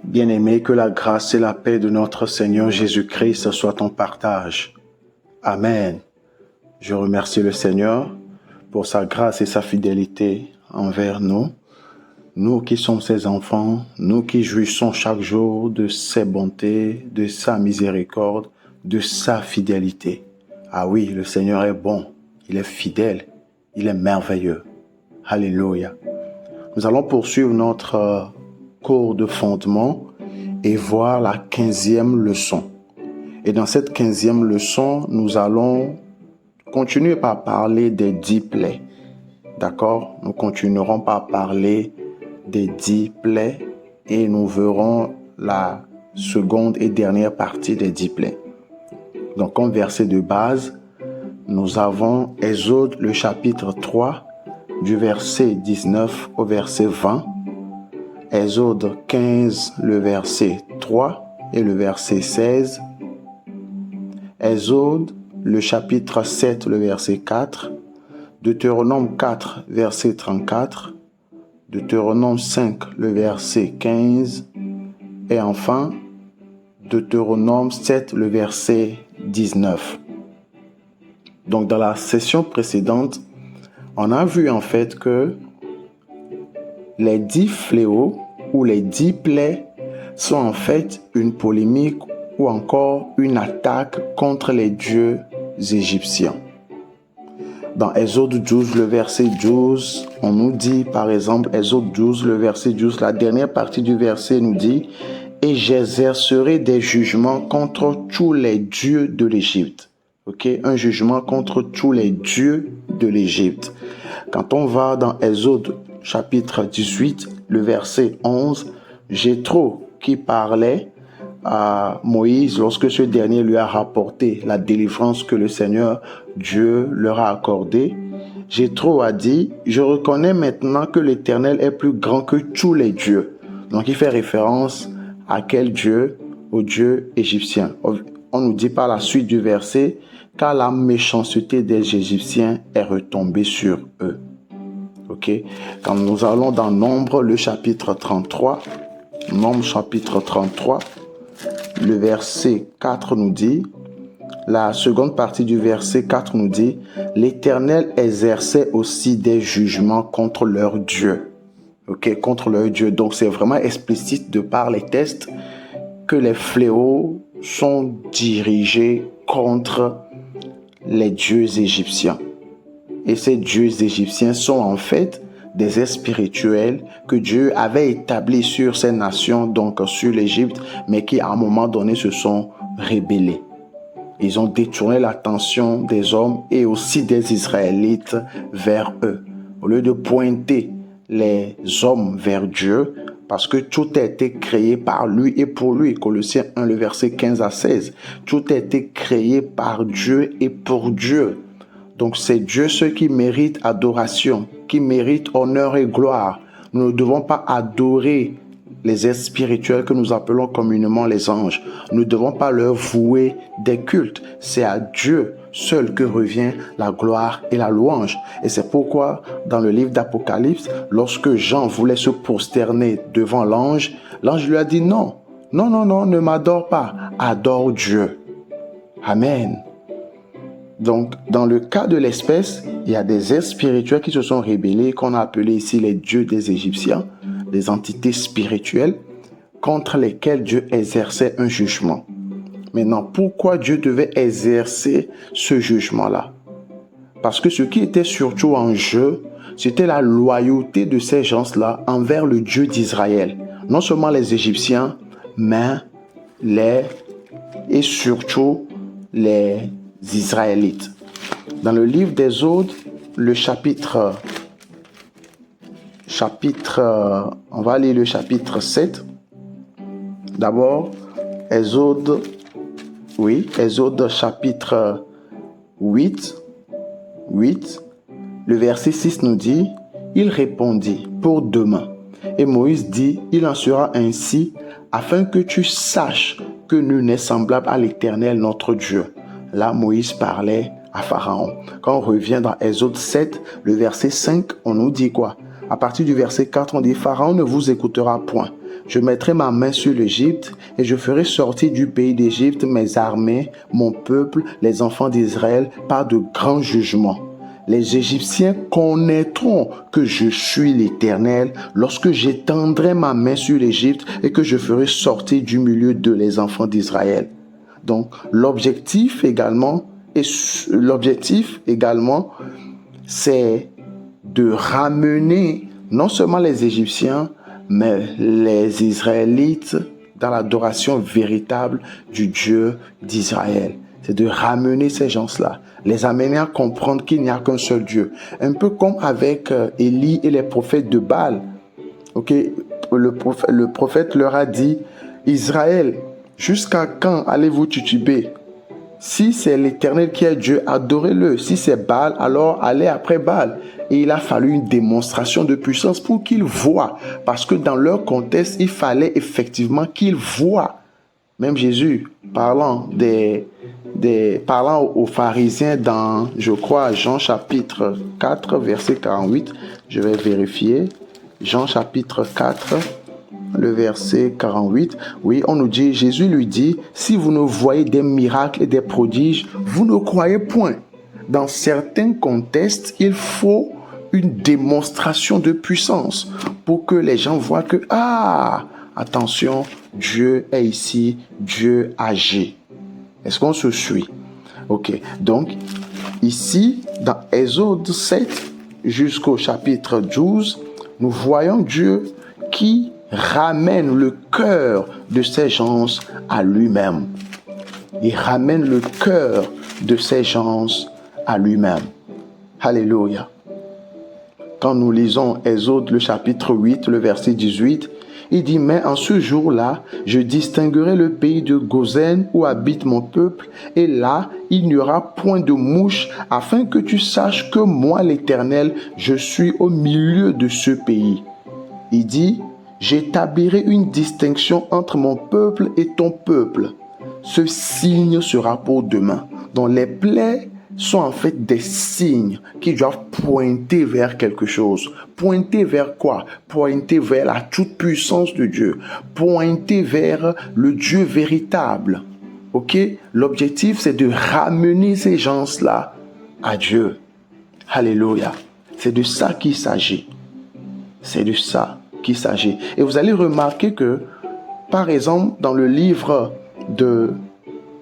Bien-aimé, que la grâce et la paix de notre Seigneur Jésus-Christ soient ton partage. Amen. Je remercie le Seigneur pour sa grâce et sa fidélité envers nous. Nous qui sommes ses enfants, nous qui jouissons chaque jour de ses bontés, de sa miséricorde, de sa fidélité. Ah oui, le Seigneur est bon, il est fidèle, il est merveilleux. Alléluia. Nous allons poursuivre notre cours de fondement et voir la 15e leçon. Et dans cette 15e leçon, nous allons continuer par parler des 10 plaies. D'accord? Nous continuerons par parler des 10 plaies et nous verrons la seconde et dernière partie des 10 plaies. Donc, comme verset de base, nous avons Exode le chapitre 3 du verset 19 au verset 20, Exode 15 le verset 3 et le verset 16, Exode le chapitre 7 le verset 4, Deutéronome 4 verset 34, Deutéronome 5 le verset 15 et enfin Deutéronome 7 le verset 19. Donc dans la session précédente, on a vu en fait que les 10 fléaux ou les 10 plaies sont en fait une polémique ou encore une attaque contre les dieux égyptiens. Dans Exode 12, le verset 12, on nous dit par exemple, Exode 12, le verset 12, la dernière partie du verset nous dit « Et j'exercerai des jugements contre tous les dieux de l'Égypte. » Ok, un jugement contre tous les dieux de l'Égypte. Quand on va dans Exode chapitre 18, le verset 11, Jéthro qui parlait à Moïse lorsque ce dernier lui a rapporté la délivrance que le Seigneur Dieu leur a accordée. Jéthro a dit, je reconnais maintenant que l'Éternel est plus grand que tous les dieux. Donc il fait référence à quel Dieu? Au Dieu égyptien. On nous dit par la suite du verset, car la méchanceté des Égyptiens est retombée sur eux. Ok? Quand nous allons dans Nombre, le chapitre 33, Nombre chapitre 33, le verset 4 nous dit, la seconde partie du verset 4 nous dit, l'Éternel exerçait aussi des jugements contre leur Dieu. Ok? Contre leur Dieu. Donc c'est vraiment explicite de par les textes que les fléaux sont dirigés contre les dieux égyptiens. Et ces dieux égyptiens sont en fait des êtres spirituels que Dieu avait établis sur ces nations, donc sur l'Égypte, mais qui à un moment donné se sont rebellés. Ils ont détourné l'attention des hommes et aussi des Israélites vers eux. Au lieu de pointer les hommes vers Dieu, parce que tout a été créé par lui et pour lui. Colossiens 1, le verset 15 à 16. Tout a été créé par Dieu et pour Dieu. Donc c'est Dieu ceux qui méritent adoration, qui méritent honneur et gloire. Nous ne devons pas adorer les êtres spirituels que nous appelons communément les anges. Nous ne devons pas leur vouer des cultes. C'est à Dieu seul que revient la gloire et la louange. Et c'est pourquoi dans le livre d'Apocalypse, lorsque Jean voulait se prosterner devant l'ange, l'ange lui a dit non, ne m'adore pas, adore Dieu. Amen. Donc, dans le cas de l'espèce, il y a des êtres spirituels qui se sont rebellés, qu'on a appelés ici les dieux des Égyptiens, des entités spirituelles contre lesquelles Dieu exerçait un jugement. Maintenant, pourquoi Dieu devait exercer ce jugement-là? Parce que ce qui était surtout en jeu, c'était la loyauté de ces gens-là envers le Dieu d'Israël. Non seulement les Égyptiens, mais et surtout les Israélites. Dans le livre d'Exode, le chapitre, on va lire le chapitre 7. D'abord, Exode chapitre 8, le verset 6 nous dit, il répondit, pour demain. Et Moïse dit, il en sera ainsi, afin que tu saches que nul n'est semblable à l'Éternel notre Dieu. Là, Moïse parlait à Pharaon. Quand on revient dans Exode 7, le verset 5, on nous dit quoi? À partir du verset 4, on dit, Pharaon ne vous écoutera point. Je mettrai ma main sur l'Égypte et je ferai sortir du pays d'Égypte mes armées, mon peuple, les enfants d'Israël, par de grands jugements. Les Égyptiens connaîtront que je suis l'Éternel lorsque j'étendrai ma main sur l'Égypte et que je ferai sortir du milieu d'eux les enfants d'Israël. Donc, l'objectif également, c'est de ramener non seulement les Égyptiens, mais les Israélites dans l'adoration véritable du Dieu d'Israël. C'est de ramener ces gens-là, les amener à comprendre qu'il n'y a qu'un seul Dieu. Un peu comme avec Élie et les prophètes de Baal. Okay? Le prophète leur a dit, Israël, jusqu'à quand allez-vous tituber? Si c'est l'Éternel qui est Dieu, adorez-le. Si c'est Baal, alors allez après Baal. Et il a fallu une démonstration de puissance pour qu'ils voient. Parce que dans leur contexte, il fallait effectivement qu'ils voient. Même Jésus, parlant aux pharisiens dans, je crois, Jean chapitre 4, verset 48. Je vais vérifier. Jean chapitre 4, le verset 48. Oui, on nous dit, Jésus lui dit, si vous ne voyez des miracles et des prodiges, vous ne croyez point. Dans certains contextes, il faut une démonstration de puissance pour que les gens voient que, attention, Dieu est ici, Dieu agit. Est-ce qu'on se suit? Ok, donc ici, dans Exode 7 jusqu'au chapitre 12, nous voyons Dieu qui ramène le cœur de ces gens à lui-même. Il ramène le cœur de ces gens à lui-même. Alléluia. Quand nous lisons Exode, le chapitre 8, le verset 18, il dit, mais en ce jour-là, je distinguerai le pays de Gozen où habite mon peuple, et là, il n'y aura point de mouche, afin que tu saches que moi, l'Éternel, je suis au milieu de ce pays. Il dit, j'établirai une distinction entre mon peuple et ton peuple. Ce signe sera pour demain. Donc les plaies sont en fait des signes qui doivent pointer vers quelque chose. Pointer vers quoi? Pointer vers la toute-puissance de Dieu. Pointer vers le Dieu véritable. Ok? L'objectif, c'est de ramener ces gens-là à Dieu. Alléluia. C'est de ça qu'il s'agit. C'est de ça qu'il s'agit. Et vous allez remarquer que, par exemple, dans le livre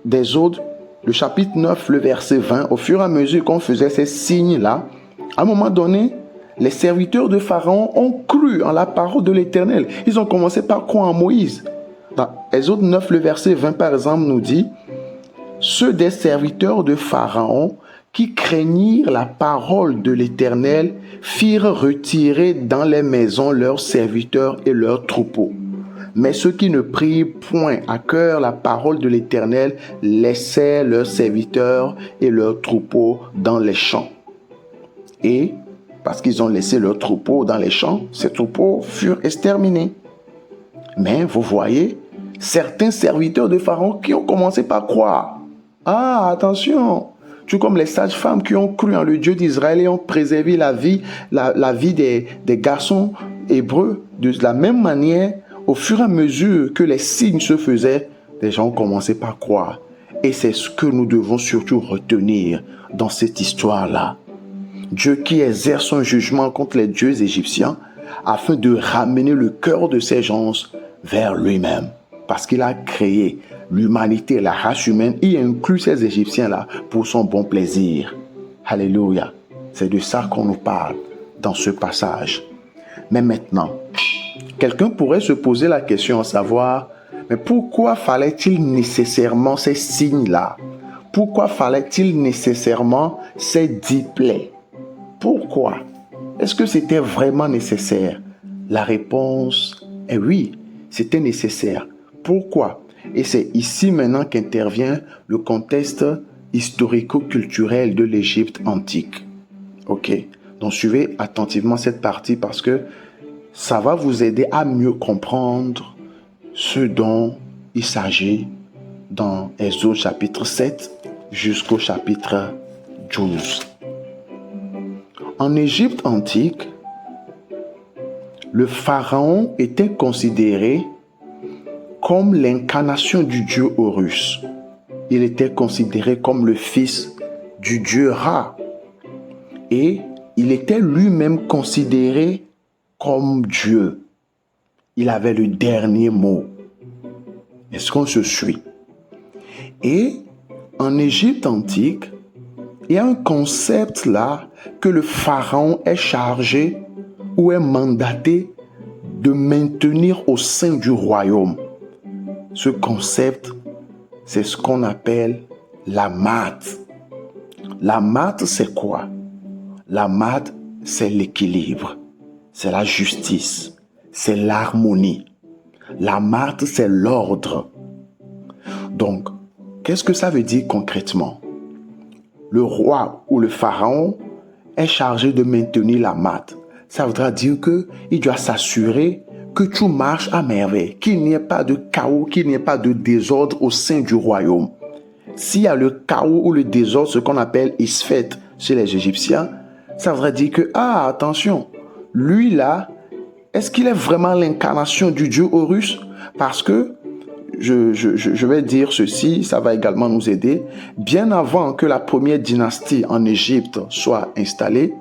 d'Exode, le chapitre 9, le verset 20, au fur et à mesure qu'on faisait ces signes-là, à un moment donné, les serviteurs de Pharaon ont cru en la parole de l'Éternel. Ils ont commencé par croire en Moïse. Dans Exode 9, le verset 20, par exemple, nous dit, « Ceux des serviteurs de Pharaon qui craignirent la parole de l'Éternel firent retirer dans les maisons leurs serviteurs et leurs troupeaux. Mais ceux qui ne prirent point à cœur la parole de l'Éternel laissèrent leurs serviteurs et leurs troupeaux dans les champs. Et parce qu'ils ont laissé leurs troupeaux dans les champs, ces troupeaux furent exterminés. » Mais vous voyez, certains serviteurs de Pharaon qui ont commencé par croire. Attention! Tout comme les sages-femmes qui ont cru en le Dieu d'Israël et ont préservé la vie des garçons hébreux. De la même manière, au fur et à mesure que les signes se faisaient, les gens ont commencé par croire. Et c'est ce que nous devons surtout retenir dans cette histoire-là. Dieu qui exerce un jugement contre les dieux égyptiens afin de ramener le cœur de ces gens vers lui-même. Parce qu'il a créé l'humanité, la race humaine, y inclut ces Égyptiens-là pour son bon plaisir. Alléluia. C'est de ça qu'on nous parle dans ce passage. Mais maintenant, quelqu'un pourrait se poser la question à savoir, mais pourquoi fallait-il nécessairement ces signes-là? Pourquoi fallait-il nécessairement ces 10 plaies? Pourquoi? Est-ce que c'était vraiment nécessaire? La réponse est oui, c'était nécessaire. Pourquoi? Et c'est ici maintenant qu'intervient le contexte historico-culturel de l'Égypte antique. Ok, donc suivez attentivement cette partie parce que ça va vous aider à mieux comprendre ce dont il s'agit dans Exode chapitre 7 jusqu'au chapitre 12. En Égypte antique, le pharaon était considéré comme l'incarnation du dieu Horus. Il était considéré comme le fils du dieu Ra. Et il était lui-même considéré comme Dieu. Il avait le dernier mot. Est-ce qu'on se suit? Et en Égypte antique, il y a un concept là que le pharaon est chargé ou est mandaté de maintenir au sein du royaume. Ce concept, c'est ce qu'on appelle la math. La math, c'est quoi? La math, c'est l'équilibre, c'est la justice, c'est l'harmonie. La math, c'est l'ordre. Donc, qu'est-ce que ça veut dire concrètement? Le roi ou le pharaon est chargé de maintenir la math. Ça voudra dire qu'il doit s'assurer que tout marche à merveille, qu'il n'y ait pas de chaos, qu'il n'y ait pas de désordre au sein du royaume. S'il y a le chaos ou le désordre, ce qu'on appelle isfet chez les Égyptiens, ça voudrait dire que, attention, lui là, est-ce qu'il est vraiment l'incarnation du dieu Horus? Parce que, je vais dire ceci, ça va également nous aider. Bien avant que la première dynastie en Égypte soit installée,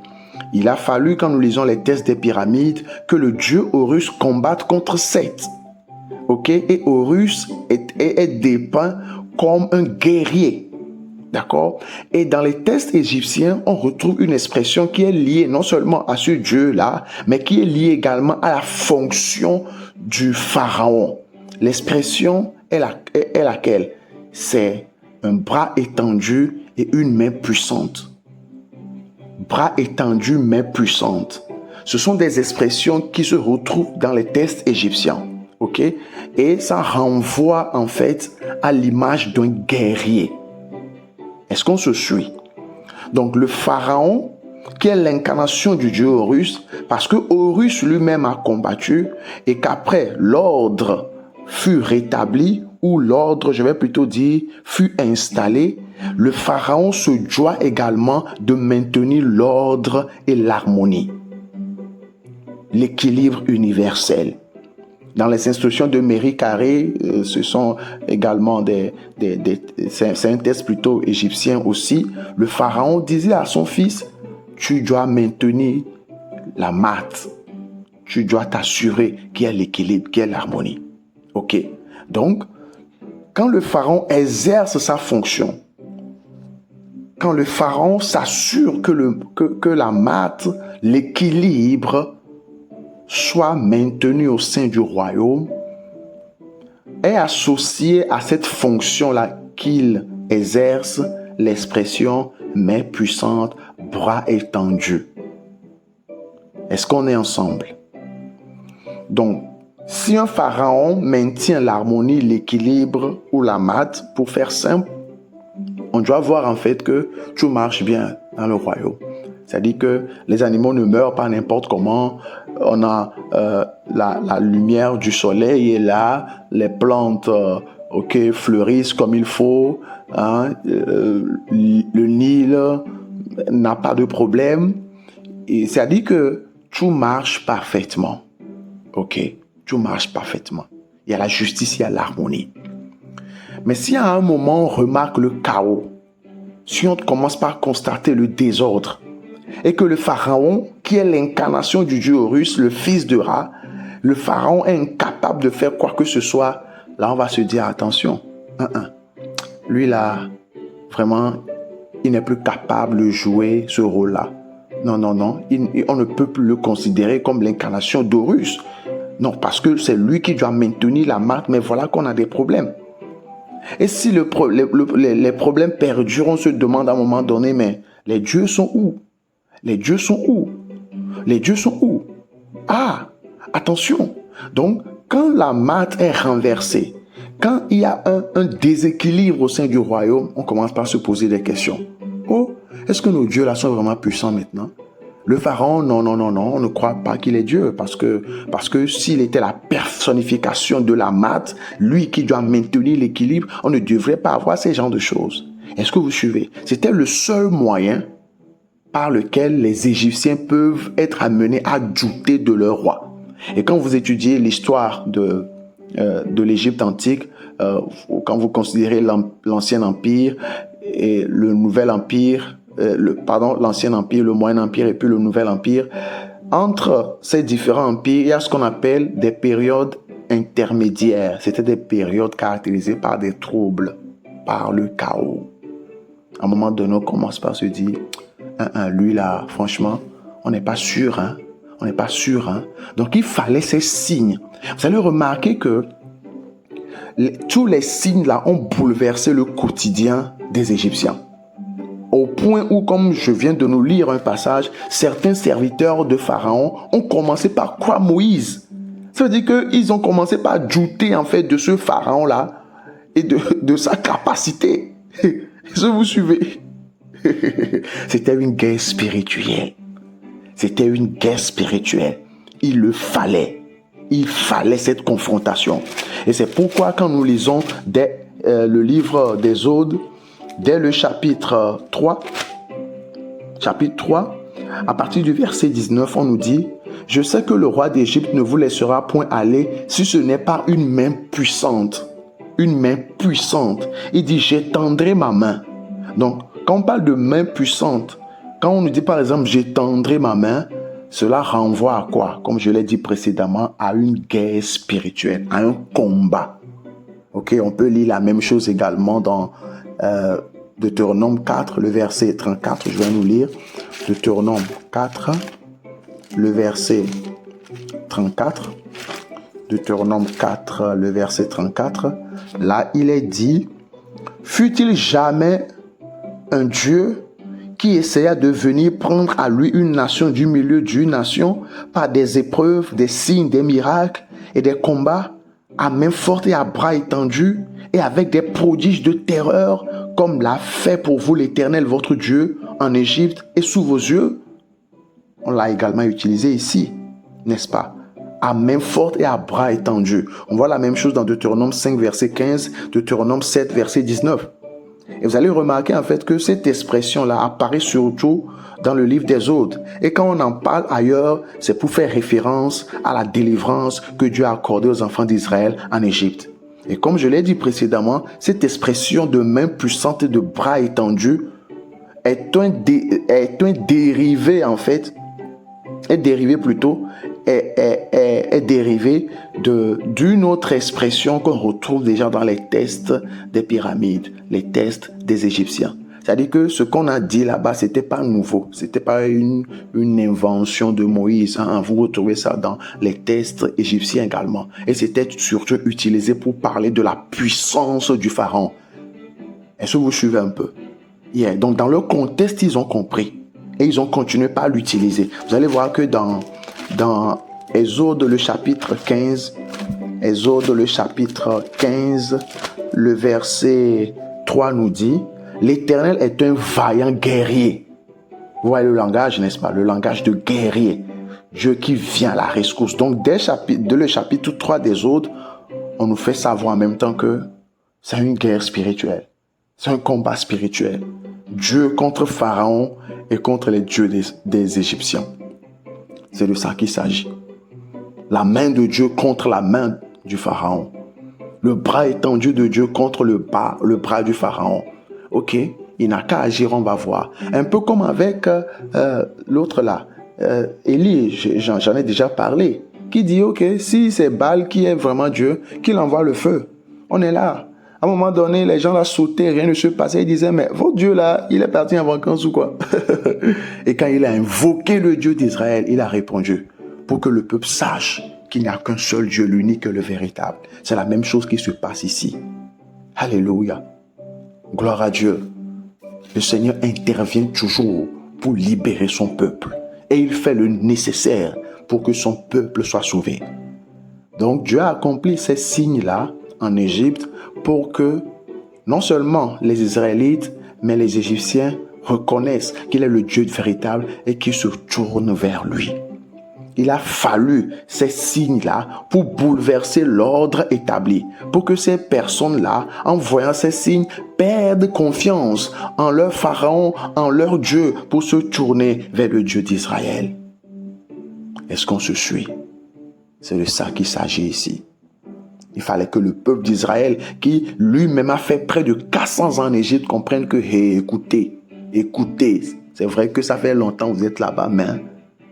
il a fallu, quand nous lisons les textes des pyramides, que le dieu Horus combatte contre Seth. Ok? Et Horus est dépeint comme un guerrier. D'accord? Et dans les textes égyptiens, on retrouve une expression qui est liée non seulement à ce Dieu-là, mais qui est liée également à la fonction du pharaon. L'expression est laquelle? C'est un bras étendu et une main puissante. Bras étendu, main puissante. Ce sont des expressions qui se retrouvent dans les textes égyptiens. Ok? Et ça renvoie en fait à l'image d'un guerrier. Est-ce qu'on se suit? Donc le pharaon, qui est l'incarnation du dieu Horus, parce que Horus lui-même a combattu et qu'après l'ordre fut rétabli, ou l'ordre, je vais plutôt dire, fut installé, le pharaon se doit également de maintenir l'ordre et l'harmonie, l'équilibre universel. Dans les instructions de Méry Carré, ce sont également c'est un texte plutôt égyptien aussi. Le pharaon disait à son fils, tu dois maintenir la math. Tu dois t'assurer qu'il y a l'équilibre, qu'il y a l'harmonie. Ok. Donc, quand le pharaon exerce sa fonction, quand le pharaon s'assure que la math, l'équilibre, soit maintenu au sein du royaume, est associé à cette fonction-là qu'il exerce l'expression main puissante, bras étendus. Est-ce qu'on est ensemble? Donc, si un pharaon maintient l'harmonie, l'équilibre ou la math, pour faire simple, on doit voir en fait que tout marche bien dans le royaume. C'est-à-dire que les animaux ne meurent pas n'importe comment. On a la lumière du soleil est là, les plantes fleurissent comme il faut, hein, le Nil n'a pas de problème. Et c'est-à-dire que tout marche parfaitement. Ok, tout marche parfaitement. Il y a la justice, il y a l'harmonie. Mais si à un moment on remarque le chaos, si on commence par constater le désordre, et que le pharaon, qui est l'incarnation du dieu Horus, le fils de Ra, le pharaon est incapable de faire quoi que ce soit, là on va se dire attention, lui là, vraiment, il n'est plus capable de jouer ce rôle-là. Non, on ne peut plus le considérer comme l'incarnation d'Horus. Non, parce que c'est lui qui doit maintenir la marque, mais voilà qu'on a des problèmes. Et si les problèmes perdurent, on se demande à un moment donné, mais les dieux sont où? Les dieux sont où? Les dieux sont où? Attention. Donc, quand la math est renversée, quand il y a un déséquilibre au sein du royaume, on commence par se poser des questions. Est-ce que nos dieux là sont vraiment puissants maintenant? Le pharaon, non, on ne croit pas qu'il est Dieu, parce que s'il était la personnification de la math, lui qui doit maintenir l'équilibre, on ne devrait pas avoir ces genres de choses. Est-ce que vous suivez? C'était le seul moyen par lequel les Égyptiens peuvent être amenés à douter de leur roi. Et quand vous étudiez l'histoire de l'Égypte antique, quand vous considérez l'Ancien Empire et le Nouvel Empire, l'Ancien Empire, le Moyen Empire et puis le Nouvel Empire, entre ces différents empires, il y a ce qu'on appelle des périodes intermédiaires. C'était des périodes caractérisées par des troubles, par le chaos. À un moment donné, on commence par se dire, lui là, franchement, on n'est pas sûr, hein. On n'est pas sûr, hein. Donc, il fallait ces signes. Vous allez remarquer que tous les signes là ont bouleversé le quotidien des Égyptiens. Au point où, comme je viens de nous lire un passage, certains serviteurs de Pharaon ont commencé par croire Moïse. Ça veut dire qu'ils ont commencé par douter en fait de ce Pharaon-là et de sa capacité. Est-ce que vous suivez? C'était une guerre spirituelle. C'était une guerre spirituelle. Il le fallait. Il fallait cette confrontation. Et c'est pourquoi quand nous lisons le livre d'Exode, dès le chapitre 3, à partir du verset 19, on nous dit « Je sais que le roi d'Égypte ne vous laissera point aller si ce n'est par une main puissante. » Une main puissante. Il dit « J'étendrai ma main. » Donc, quand on parle de main puissante, quand on nous dit par exemple « J'étendrai ma main », cela renvoie à quoi? Comme je l'ai dit précédemment, à une guerre spirituelle, à un combat. Ok, on peut lire la même chose également dans Deutéronome 4, le verset 34. Je vais nous lire Deutéronome 4, le verset 34. Deutéronome 4, le verset 34. Là, il est dit, « Fut-il jamais un Dieu qui essaya de venir prendre à lui une nation du milieu d'une nation par des épreuves, des signes, des miracles et des combats à main forte et à bras étendus et avec des prodiges de terreur comme l'a fait pour vous l'Éternel votre Dieu en Égypte et sous vos yeux ?» On l'a également utilisé ici, n'est-ce pas? À main forte et à bras étendus. On voit la même chose dans Deutéronome 5, verset 15, Deutéronome 7, verset 19. Et vous allez remarquer en fait que cette expression-là apparaît surtout dans le livre d'Exode. Et quand on en parle ailleurs, c'est pour faire référence à la délivrance que Dieu a accordée aux enfants d'Israël en Égypte. Et comme je l'ai dit précédemment, cette expression de main puissante et de bras étendus est un dérivé en fait, est dérivé d'une autre expression qu'on retrouve déjà dans les tests des pyramides, les tests des Égyptiens. C'est-à-dire que ce qu'on a dit là-bas, c'était pas nouveau, c'était pas une invention de Moïse. Hein. Vous retrouvez ça dans les tests égyptiens également. Et c'était surtout utilisé pour parler de la puissance du pharaon. Est-ce que vous suivez un peu? Yeah. Donc dans leur contexte, ils ont compris et ils ont continué par l'utiliser. Vous allez voir que dans Exode le chapitre 15, le verset 3 nous dit « L'Éternel est un vaillant guerrier. » Vous voyez le langage, n'est-ce pas? Le langage de guerrier. Dieu qui vient à la rescousse. Donc, dès le chapitre 3 d'Exode, on nous fait savoir en même temps que c'est une guerre spirituelle. C'est un combat spirituel. Dieu contre Pharaon et contre les dieux des Égyptiens. C'est de ça qu'il s'agit. La main de Dieu contre la main du Pharaon. Le bras étendu de Dieu contre le bras du Pharaon. Ok, il n'a qu'à agir, on va voir. Un peu comme avec l'autre là, Élie, j'en ai déjà parlé, qui dit, ok, si c'est Baal qui est vraiment Dieu, qu'il envoie le feu. On est là. À un moment donné, les gens là sautaient, rien ne se passait. Ils disaient, mais votre Dieu là, il est parti en vacances ou quoi? Et quand il a invoqué le Dieu d'Israël, il a répondu, pour que le peuple sache qu'il n'y a qu'un seul Dieu, l'unique et le véritable. C'est la même chose qui se passe ici. Alléluia. Gloire à Dieu. Le Seigneur intervient toujours pour libérer son peuple. Et il fait le nécessaire pour que son peuple soit sauvé. Donc Dieu a accompli ces signes-là en Égypte pour que non seulement les Israélites, mais les Égyptiens reconnaissent qu'il est le Dieu véritable et qu'ils se tournent vers lui. Il a fallu ces signes-là pour bouleverser l'ordre établi, pour que ces personnes-là, en voyant ces signes, perdent confiance en leur pharaon, en leur Dieu, pour se tourner vers le Dieu d'Israël. Est-ce qu'on se suit? C'est de ça qu'il s'agit ici. Il fallait que le peuple d'Israël, qui lui-même a fait près de 400 ans en Égypte, comprenne que, hey, écoutez, c'est vrai que ça fait longtemps que vous êtes là-bas, mais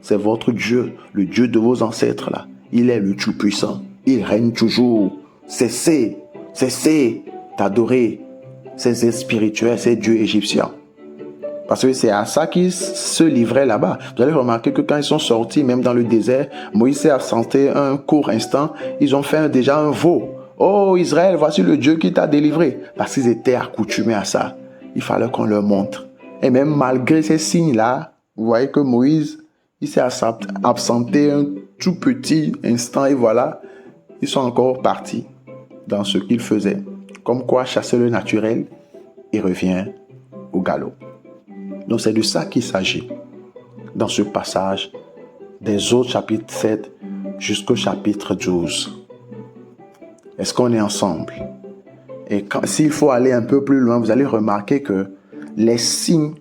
c'est votre Dieu, le Dieu de vos ancêtres là. Il est le Tout-Puissant. Il règne toujours. Cessez d'adorer ces êtres spirituels, ces dieux égyptiens. Parce que c'est à ça qu'ils se livraient là-bas. Vous allez remarquer que quand ils sont sortis, même dans le désert, Moïse s'est absenté un court instant. Ils ont fait déjà un veau. Oh Israël, voici le Dieu qui t'a délivré. Parce qu'ils étaient accoutumés à ça. Il fallait qu'on leur montre. Et même malgré ces signes-là, vous voyez que Moïse, il s'est absenté un tout petit instant et voilà, ils sont encore partis dans ce qu'ils faisaient. Comme quoi, chasser le naturel, il revient au galop. Donc c'est de ça qu'il s'agit dans ce passage des autres chapitres 7 jusqu'au chapitre 12. Est-ce qu'on est ensemble? Et s'il faut aller un peu plus loin, vous allez remarquer que les signes,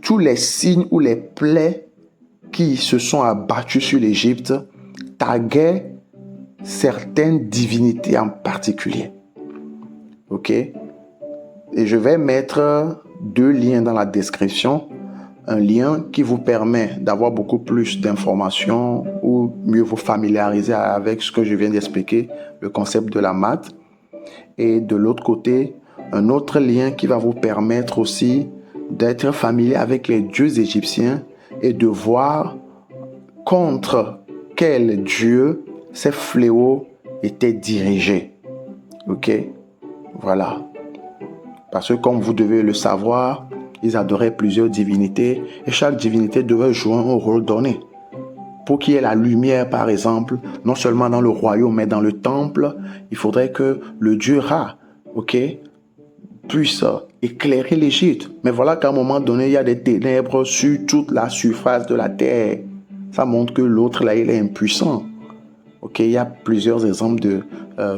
tous les signes ou les plaies qui se sont abattus sur l'Égypte taguaient certaines divinités en particulier. Ok? Et je vais mettre 2 liens dans la description. Un lien qui vous permet d'avoir beaucoup plus d'informations ou mieux vous familiariser avec ce que je viens d'expliquer, le concept de la maths. Et de l'autre côté, un autre lien qui va vous permettre aussi d'être familier avec les dieux égyptiens et de voir contre quel dieu ces fléaux étaient dirigés. Ok? Voilà. Parce que comme vous devez le savoir, ils adoraient plusieurs divinités et chaque divinité devait jouer un rôle donné. Pour qu'il y ait la lumière, par exemple, non seulement dans le royaume, mais dans le temple, il faudrait que le dieu Ra, puisse éclairer l'Égypte. Mais voilà qu'à un moment donné, il y a des ténèbres sur toute la surface de la terre. Ça montre que l'autre, là, il est impuissant. Il y a plusieurs exemples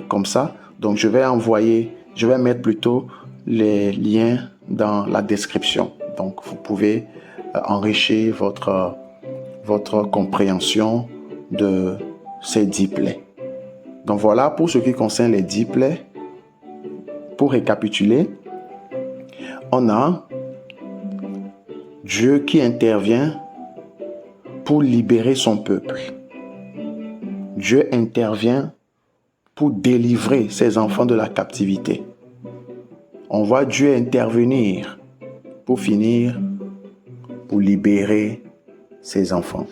comme ça. Donc, je vais mettre plutôt les liens dans la description. Donc, vous pouvez enrichir votre compréhension de ces 10 plaies. Donc, voilà pour ce qui concerne les 10 plaies. Pour récapituler, on a Dieu qui intervient pour libérer son peuple. Dieu intervient pour délivrer ses enfants de la captivité. On voit Dieu intervenir pour finir, pour libérer ses enfants.